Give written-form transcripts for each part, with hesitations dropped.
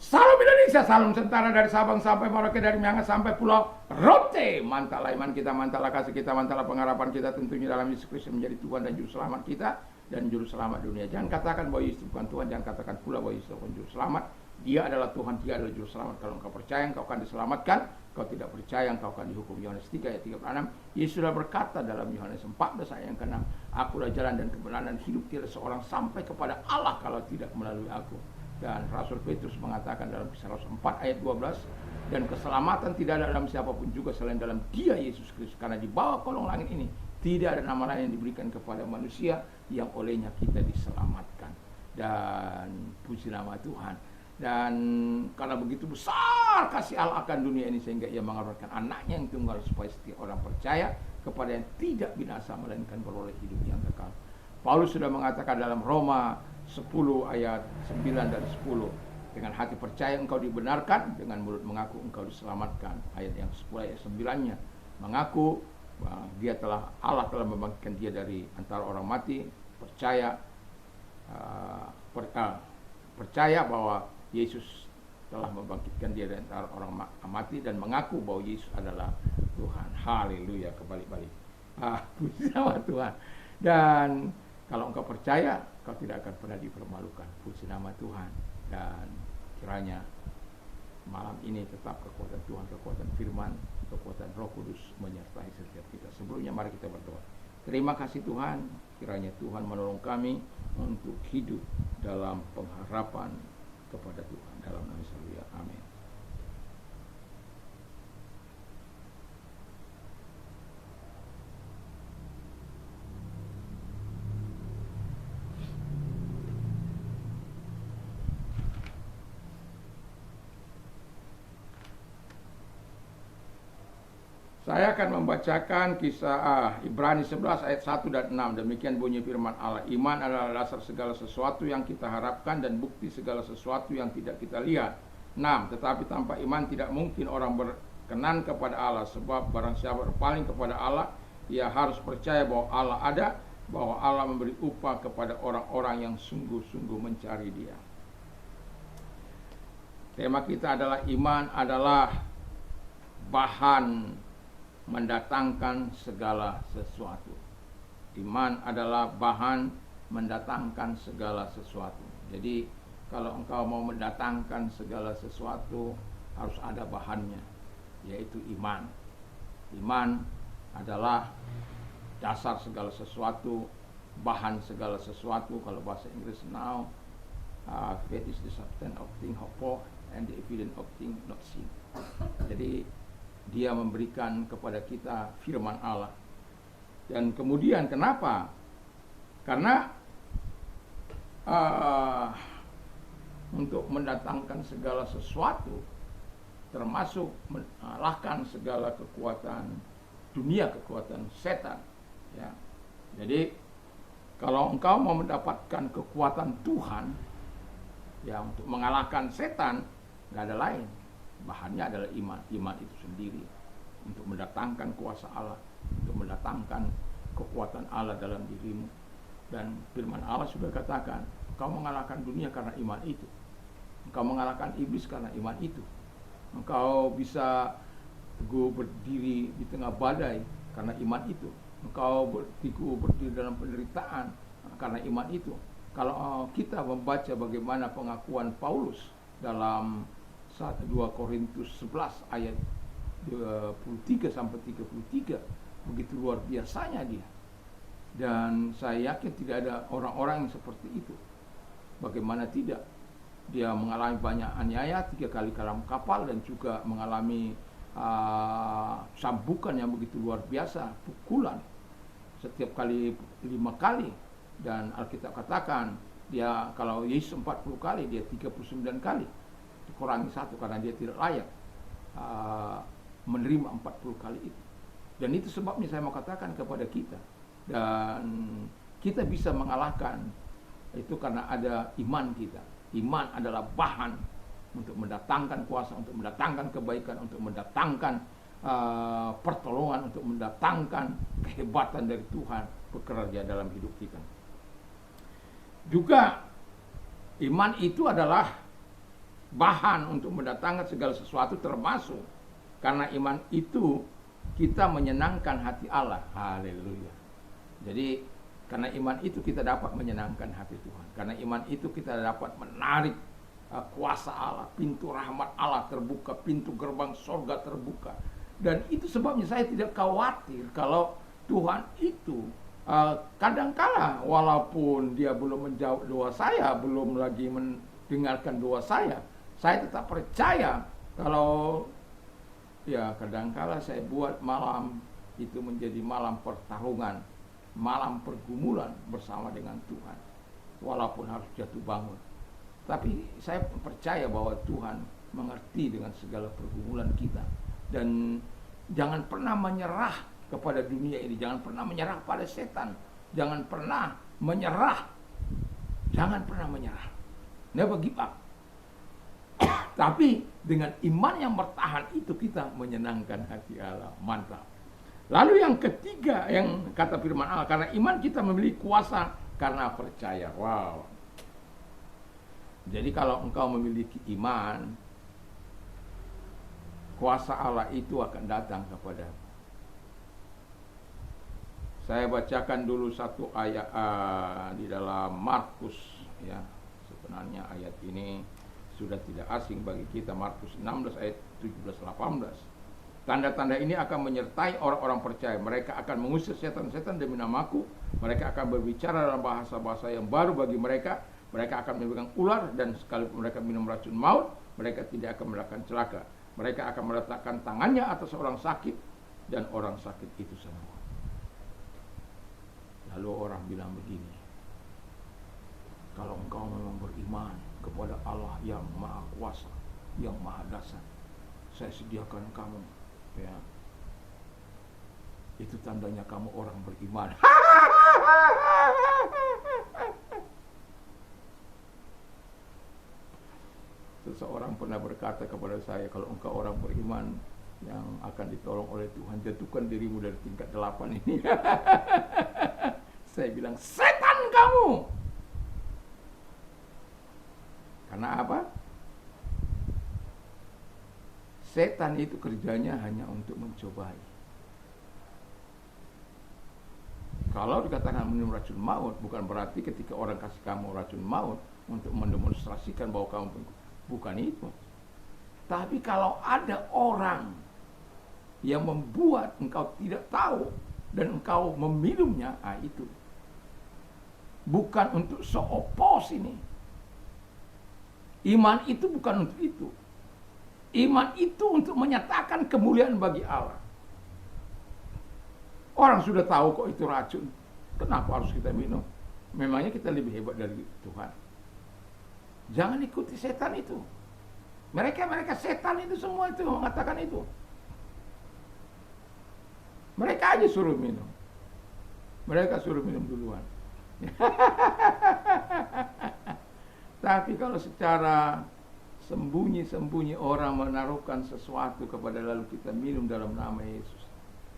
Salam Indonesia, salam Sentara dari Sabang sampai Merauke, dari Miangas sampai Pulau Rote. Mantaplah iman kita, mantaplah kasih kita, mantaplah pengharapan kita tentunya dalam Yesus Kristus menjadi Tuhan dan Juru Selamat kita dan Juru Selamat dunia. Jangan katakan bahwa Yesus bukan Tuhan, jangan katakan pula bahwa Yesus bukan Juru Selamat. Dia adalah Tuhan, dia adalah Juru Selamat. Kalau engkau percaya, engkau akan diselamatkan. Kalau tidak percaya, engkau akan dihukum. Yohanes 3 ayat 36. Yesus sudah berkata dalam Yohanes 14 ayat yang ke-6, Akulah jalan dan kebenaran dan hidup, tiada seorang sampai kepada Allah kalau tidak melalui aku. Dan Rasul Petrus mengatakan dalam Kisah Rasul 4 ayat 12, dan keselamatan tidak ada dalam siapapun juga selain dalam Dia Yesus Kristus, karena di bawah kolong langit ini tidak ada nama lain yang diberikan kepada manusia yang olehnya kita diselamatkan. Dan puji nama Tuhan. Dan karena begitu besar kasih Allah akan dunia ini, sehingga Ia mengaruniakan anaknya yang tunggal supaya setiap orang percaya kepada yang tidak binasa melainkan beroleh hidup yang kekal. Paulus sudah mengatakan dalam Roma 10 ayat 9 dan 10, dengan hati percaya engkau dibenarkan, dengan mulut mengaku engkau diselamatkan. Ayat yang 10 ayat 9-nya mengaku Allah telah membangkitkan dia dari antara orang mati, percaya bahwa Yesus telah membangkitkan dia dari antara orang mati, dan mengaku bahwa Yesus adalah Tuhan. Haleluya, kebalik-balik. Puji nama Tuhan. Dan kalau engkau percaya, kau tidak akan pernah dipermalukan. Puji nama Tuhan. Dan kiranya malam ini tetap kekuatan Tuhan, kekuatan firman, kekuatan Roh Kudus menyertai setiap kita. Sebelumnya mari kita berdoa. Terima kasih Tuhan, kiranya Tuhan menolong kami untuk hidup dalam pengharapan kepada Tuhan. Dalam nama Yesus, amin. Saya akan membacakan kisah Ibrani 11 ayat 1 dan 6. Demikian bunyi firman Allah. Iman adalah dasar segala sesuatu yang kita harapkan dan bukti segala sesuatu yang tidak kita lihat. 6. Tetapi tanpa iman tidak mungkin orang berkenan kepada Allah. Sebab barang siapa berpaling kepada Allah, ia harus percaya bahwa Allah ada, bahwa Allah memberi upah kepada orang-orang yang sungguh-sungguh mencari Dia. Tema kita adalah iman adalah bahan mendatangkan segala sesuatu. Iman adalah bahan mendatangkan segala sesuatu. Jadi kalau engkau mau mendatangkan segala sesuatu, harus ada bahannya, yaitu iman. Iman adalah dasar segala sesuatu, bahan segala sesuatu. Kalau bahasa Inggris now, faith is the substance of things hoped for and the evidence of things not seen. Jadi Dia memberikan kepada kita firman Allah. Dan kemudian kenapa? Karena untuk mendatangkan segala sesuatu, termasuk mengalahkan segala kekuatan dunia, kekuatan setan. Ya. Jadi kalau engkau mau mendapatkan kekuatan Tuhan, ya, untuk mengalahkan setan, nggak ada lain. Bahannya adalah iman. Iman itu sendiri untuk mendatangkan kuasa Allah, untuk mendatangkan kekuatan Allah dalam dirimu. Dan firman Allah sudah katakan, engkau mengalahkan dunia karena iman itu. Engkau mengalahkan iblis karena iman itu. Engkau bisa teguh berdiri di tengah badai karena iman itu. Engkau teguh berdiri dalam penderitaan karena iman itu. Kalau kita membaca bagaimana pengakuan Paulus dalam 2 Korintus 11 ayat 23 sampai 33, begitu luar biasanya dia. Dan saya yakin tidak ada orang-orang yang seperti itu. Bagaimana tidak? Dia mengalami banyak aniaya, 3 kali karam kapal, dan juga mengalami sambukan yang begitu luar biasa, pukulan setiap kali 5 kali. Dan Alkitab katakan dia, kalau Yesus 40 kali, dia 39 kali. Kurangi 1 karena dia tidak layak menerima 40 kali itu. Dan itu sebabnya saya mau katakan kepada kita, dan kita bisa mengalahkan itu karena ada iman kita. Iman adalah bahan untuk mendatangkan kuasa, untuk mendatangkan kebaikan, untuk mendatangkan pertolongan, untuk mendatangkan kehebatan dari Tuhan bekerja dalam hidup kita. Juga iman itu adalah bahan untuk mendatangkan segala sesuatu, termasuk karena iman itu kita menyenangkan hati Allah. Haleluya. Jadi karena iman itu kita dapat menyenangkan hati Tuhan. Karena iman itu kita dapat menarik kuasa Allah, pintu rahmat Allah terbuka, pintu gerbang sorga terbuka. Dan itu sebabnya saya tidak khawatir kalau Tuhan itu kadangkala walaupun dia belum menjawab doa saya, belum lagi mendengarkan doa saya tetap percaya kalau ya kadangkala saya buat malam itu menjadi malam pertarungan, malam pergumulan bersama dengan Tuhan, walaupun harus jatuh bangun. Tapi saya percaya bahwa Tuhan mengerti dengan segala pergumulan kita. Dan jangan pernah menyerah kepada dunia ini. Jangan pernah menyerah pada setan. Jangan pernah menyerah. Jangan pernah menyerah. Never give up. Tapi dengan iman yang bertahan itu kita menyenangkan hati Allah. Mantap. Lalu yang ketiga yang kata firman Allah, karena iman kita memiliki kuasa karena percaya. Wow. Jadi kalau engkau memiliki iman, kuasa Allah itu akan datang kepadamu. Saya bacakan dulu satu ayat di dalam Markus, ya. Sebenarnya ayat ini sudah tidak asing bagi kita. Markus 16 ayat 17-18. Tanda-tanda ini akan menyertai orang-orang percaya. Mereka akan mengusir setan-setan demi namaku. Mereka akan berbicara dalam bahasa-bahasa yang baru bagi mereka. Mereka akan memegang ular, dan sekalipun mereka minum racun maut, mereka tidak akan melakukan celaka. Mereka akan meletakkan tangannya atas orang sakit, dan orang sakit itu sembuh. Lalu orang bilang begini, kalau engkau memang beriman kepada Allah yang maha kuasa, yang maha dasar, saya sediakan kamu, ya. Itu tandanya kamu orang beriman. Seseorang pernah berkata kepada saya, kalau engkau orang beriman yang akan ditolong oleh Tuhan, jatuhkan dirimu dari tingkat 8 ini. Saya bilang, setan kamu. Karena apa? Setan itu kerjanya hanya untuk mencobai. Kalau dikatakan minum racun maut, bukan berarti ketika orang kasih kamu racun maut untuk mendemonstrasikan bahwa kamu, bukan itu. Tapi kalau ada orang yang membuat engkau tidak tahu dan engkau meminumnya, itu bukan untuk so-opos ini. Iman itu bukan untuk itu. Iman itu untuk menyatakan kemuliaan bagi Allah. Orang sudah tahu kok itu racun, kenapa harus kita minum? Memangnya kita lebih hebat dari Tuhan? Jangan ikuti setan itu. Mereka setan itu semua itu mengatakan itu. Mereka aja suruh minum. Mereka suruh minum duluan. Tapi kalau secara sembunyi-sembunyi orang menaruhkan sesuatu kepada lalu kita minum dalam nama Yesus,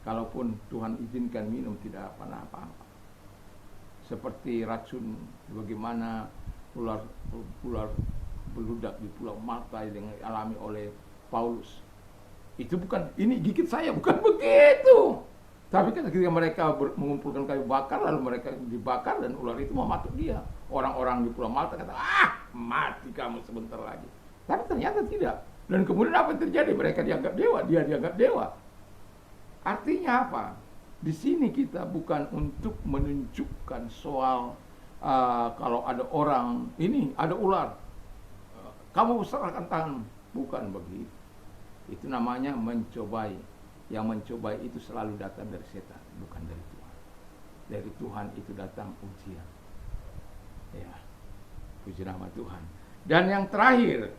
kalaupun Tuhan izinkan minum tidak apa-apa. Seperti racun, bagaimana ular beludak di Pulau Malta yang dialami oleh Paulus. Itu bukan, ini gigit saya, bukan begitu. Tapi ketika mereka mengumpulkan kayu bakar, lalu mereka dibakar dan ular itu mematuk dia. Orang-orang di Pulau Malta kata, mati kamu sebentar lagi. Tapi ternyata tidak. Dan kemudian apa yang terjadi? Mereka dianggap dewa, dia dianggap dewa. Artinya apa? Di sini kita bukan untuk menunjukkan soal kalau ada orang, ini ada ular, kamu serahkan tangan. Bukan begitu. Itu namanya mencobai. Yang mencobai itu selalu datang dari setan, bukan dari Tuhan. Dari Tuhan itu datang ujian. Ya, puji nama Tuhan. Dan yang terakhir,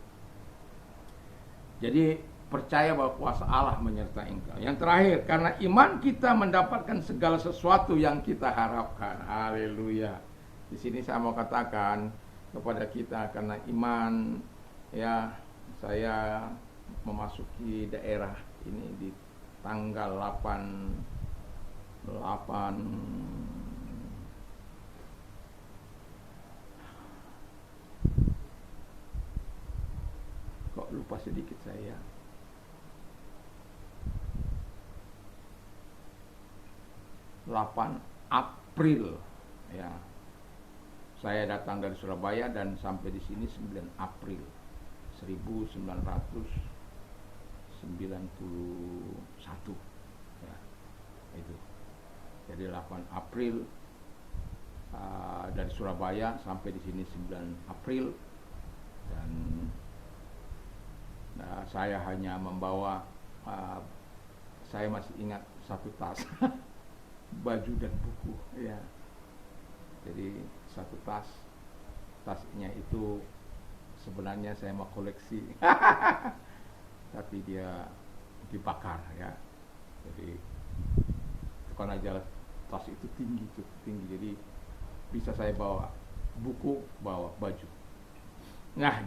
jadi percaya bahwa kuasa Allah menyertai engkau. Yang terakhir, karena iman kita mendapatkan segala sesuatu yang kita harapkan. Haleluya. Di sini saya mau katakan kepada kita, karena iman, ya, saya memasuki daerah ini di tanggal 8 8 lupa sedikit saya. April ya. Saya datang dari Surabaya dan sampai di sini 9 April 1991 ya, itu. Jadi 8 April dari Surabaya sampai di sini 9 April dan saya hanya membawa saya masih ingat satu tas baju dan buku ya. Jadi satu tasnya itu sebenarnya saya mau koleksi tapi dia dibakar ya. Jadi karena jalan tas itu cukup tinggi, jadi bisa saya bawa buku, bawa baju. Nah,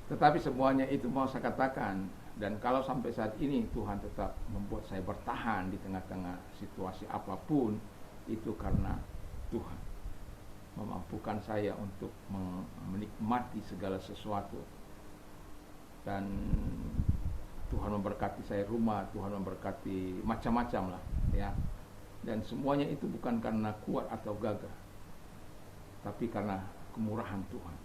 tetapi semuanya itu mau saya katakan, dan kalau sampai saat ini Tuhan tetap membuat saya bertahan di tengah-tengah situasi apapun, itu karena Tuhan memampukan saya untuk menikmati segala sesuatu. Dan Tuhan memberkati saya rumah, Tuhan memberkati macam-macam lah ya. Dan semuanya itu bukan karena kuat atau gagah, tapi karena kemurahan Tuhan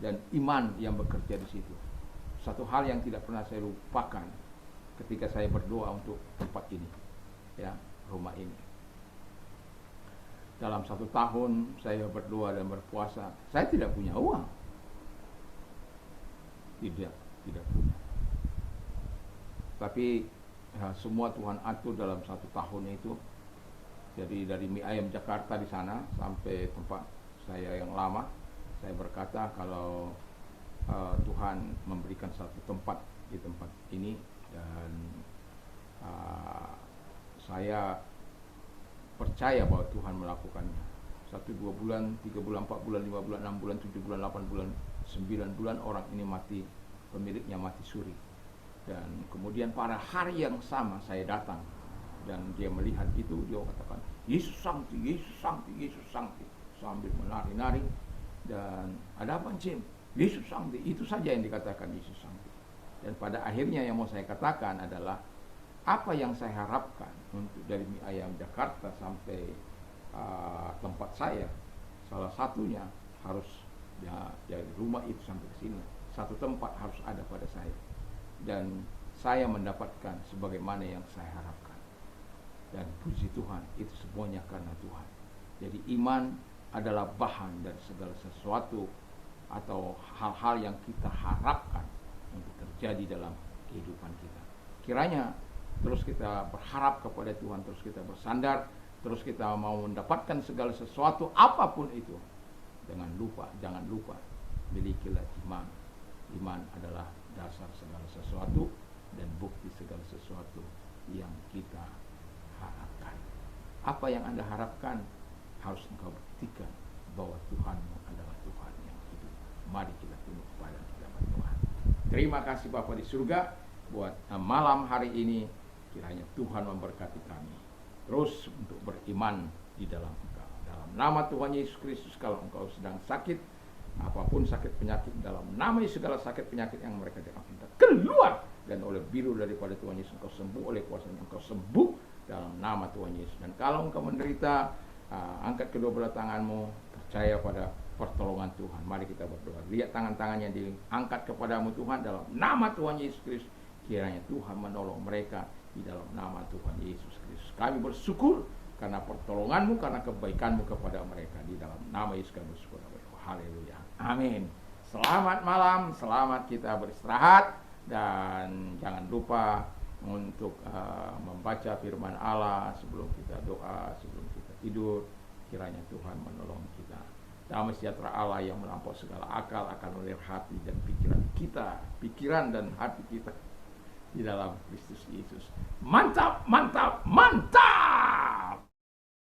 dan iman yang bekerja di situ. Satu hal yang tidak pernah saya lupakan ketika saya berdoa untuk tempat ini ya, rumah ini. Dalam 1 tahun saya berdoa dan berpuasa, saya tidak punya uang. Tidak punya. Tapi ya, semua Tuhan atur dalam 1 tahun itu. Jadi dari mie ayam Jakarta di sana sampai tempat saya yang lama, saya berkata kalau Tuhan memberikan satu tempat di tempat ini, dan saya percaya bahwa Tuhan melakukannya. 1, 2 bulan, 3 bulan, 4 bulan, 5 bulan, 6 bulan, 7 bulan, 8 bulan, 9 bulan orang ini mati, pemiliknya mati suri. Dan kemudian pada hari yang sama saya datang dan dia melihat itu, dia katakan, Yesus Sancti, Yesus Sancti, Yesus Sancti, sambil menari-nari. Dan ada apa Jim? Yesus Sancti, itu saja yang dikatakan Yesus Sancti. Dan pada akhirnya yang mau saya katakan adalah apa yang saya harapkan untuk dari mie ayam Jakarta sampai tempat saya, salah satunya harus ya, dari rumah itu sampai ke sini, satu tempat harus ada pada saya, dan saya mendapatkan sebagaimana yang saya harapkan. Dan puji Tuhan, itu semuanya karena Tuhan. Jadi iman adalah bahan dari segala sesuatu atau hal-hal yang kita harapkan untuk terjadi dalam kehidupan kita. Kiranya terus kita berharap kepada Tuhan, terus kita bersandar, terus kita mau mendapatkan segala sesuatu apapun itu. Jangan lupa milikilah iman. Iman adalah dasar segala sesuatu dan bukti segala sesuatu yang kita harapkan. Apa yang Anda harapkan harus engkau buktikan bahwa Tuhanmu adalah Tuhan yang hidup. Mari kita tunduk kepada kita berdoa. Terima kasih Bapa di surga buat malam hari ini. Kiranya Tuhan memberkati kami terus untuk beriman di dalam Engkau. Dalam nama Tuhan Yesus Kristus, kalau engkau sedang sakit, apapun sakit penyakit, dalam nama Yesus segala sakit penyakit yang mereka minta keluar, dan oleh biru daripada Tuhan Yesus engkau sembuh, oleh kuasa engkau sembuh dalam nama Tuhan Yesus. Dan kalau engkau menderita, angkat kedua belah tanganmu, percaya pada pertolongan Tuhan. Mari kita berdoa. Lihat tangan-tangan yang diangkat kepadamu Tuhan dalam nama Tuhan Yesus Kristus. Kiranya Tuhan menolong mereka di dalam nama Tuhan Yesus Kristus. Kami bersyukur karena pertolonganmu, karena kebaikanmu kepada mereka. Di dalam nama Yesus kami bersyukur. Haleluya. Amin. Selamat malam, selamat kita beristirahat, dan jangan lupa untuk membaca firman Allah sebelum kita doa, sebelum kita tidur. Kiranya Tuhan menolong kita. Damai sejahtera Allah yang melampaui segala akal akan melahirkan hati dan pikiran kita, pikiran dan hati kita di dalam Kristus Yesus. Mantap, mantap, mantap.